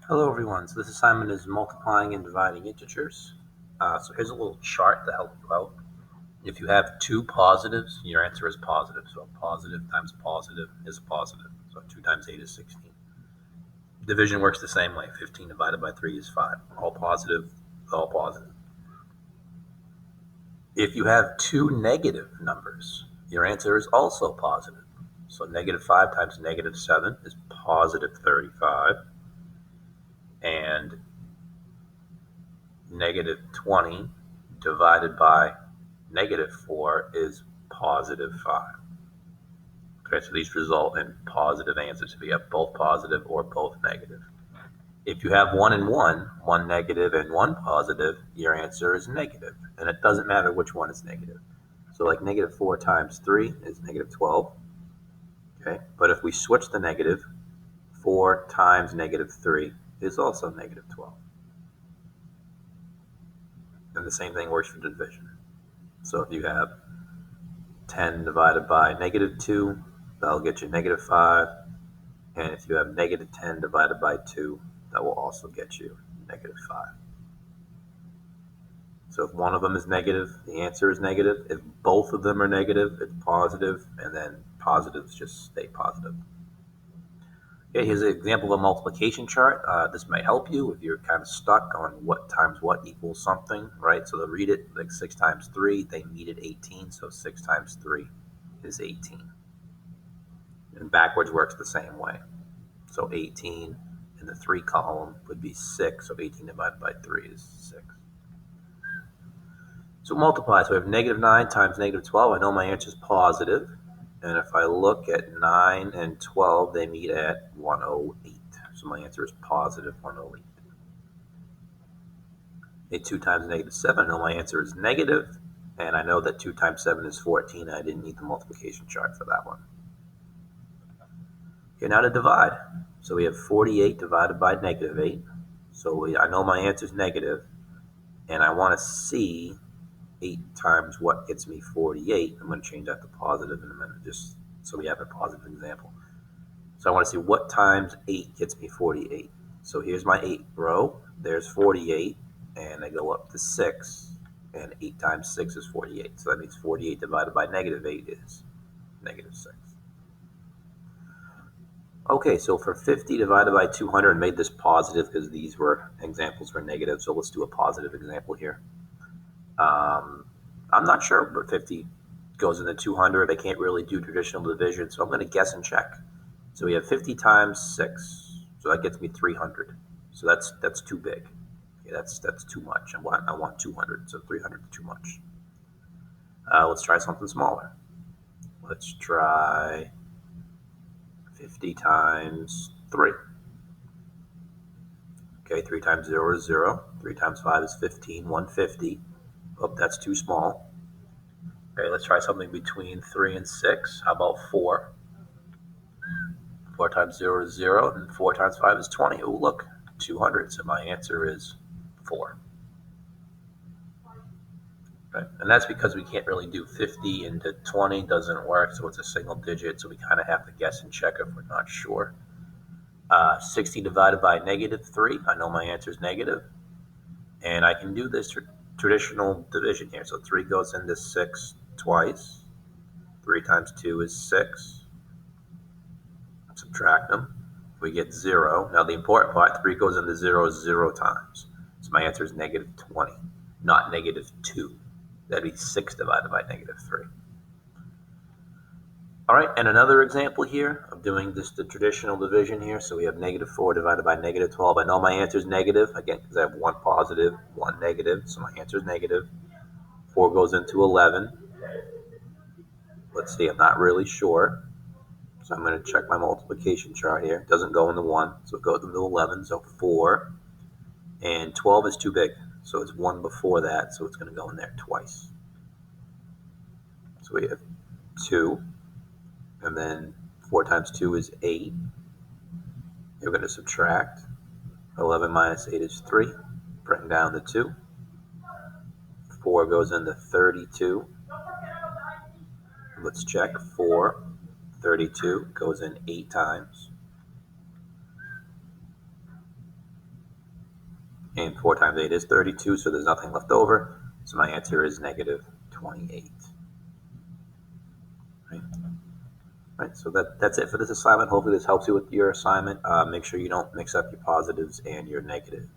Hello everyone, so this assignment is multiplying and dividing integers. So here's a little chart to help you out. If you have two positives, your answer is positive. So positive times positive is positive. So 2 times 8 is 16. Division works the same way. 15 divided by 3 is 5. All positive, all positive. If you have two negative numbers, your answer is also positive. So negative 5 times negative 7 is positive 35. And negative 20 divided by negative 4 is positive 5. Okay, so these result in positive answers if you have both positive or both negative. If you have 1 and 1, one negative and one positive, your answer is negative. And it doesn't matter which one is negative. So like negative 4 times 3 is negative 12. Okay, but if we switch the negative, 4 times negative 3 is also negative 12. And the same thing works for division. So if you have 10 divided by negative 2, that'll get you negative 5. And if you have negative 10 divided by 2, that will also get you negative 5. So if one of them is negative, the answer is negative. If both of them are negative, it's positive, and then positives just stay positive. Okay, here's an example of a multiplication chart. This might help you if you're kind of stuck on what times what equals something, right? So to read it, like 6 times 3, they meet at 18, so 6 times 3 is 18. And backwards works the same way. So 18 in the 3 column would be 6, so 18 divided by 3 is 6. So multiply, so we have negative 9 times negative 12. I know my answer is positive. And if I look at 9 and 12, they meet at 108. So my answer is positive 108. Okay, 2 times negative 7, I know my answer is negative. And I know that 2 times 7 is 14. I didn't need the multiplication chart for that one. Okay, now to divide. So we have 48 divided by negative 8. So I know my answer is negative. And I want to see 8 times what gets me 48. I'm going to change that to positive in a minute, just so we have a positive example. So I want to see what times 8 gets me 48. So here's my 8 row. There's 48, and I go up to 6, and 8 times 6 is 48. So that means 48 divided by negative 8 is negative 6. Okay, so for 50 divided by 200, I made this positive because these examples were negative, so let's do a positive example here. I'm not sure, but 50 goes into 200. I can't really do traditional division, so I'm going to guess and check. So we have 50 times 6, so that gets me 300. So that's too big. Okay, that's too much. I want 200, so 300 is too much. Let's try something smaller. Let's try 50 times 3. Okay, 3 times 0 is 0. 3 times 5 is 15, 150. Oh, that's too small. Okay, let's try something between 3 and 6. How about 4? 4 times 0 is 0, and 4 times 5 is 20. Oh, look, 200. So my answer is 4. Right? And that's because we can't really do 50 into 20. Doesn't work, so it's a single digit. So we kind of have to guess and check if we're not sure. 60 divided by negative 3. I know my answer is negative. And I can do this traditional division here. So 3 goes into 6 twice. 3 times 2 is 6. Subtract them. We get 0. Now the important part, 3 goes into 0 0 times. So my answer is negative 20, not negative 2. That'd be 6 divided by negative 3. All right, and another example here of doing the traditional division here. So we have negative 4 divided by negative 12. I know my answer is negative, again, because I have one positive, one negative. So my answer is negative. 4 goes into 11. Let's see, I'm not really sure. So I'm going to check my multiplication chart here. It doesn't go into 1, so it goes into 11. So 4. And 12 is too big, so it's 1 before that, so it's going to go in there twice. So we have 2. And then 4 times 2 is 8. You're going to subtract. 11 minus 8 is 3. Bring down the 2. 4 goes into 32. Let's check. 4. 32 goes in 8 times. And 4 times 8 is 32, so there's nothing left over. So my answer is negative 28. Right? Right, so that's it for this assignment. Hopefully this helps you with your assignment. Make sure you don't mix up your positives and your negatives.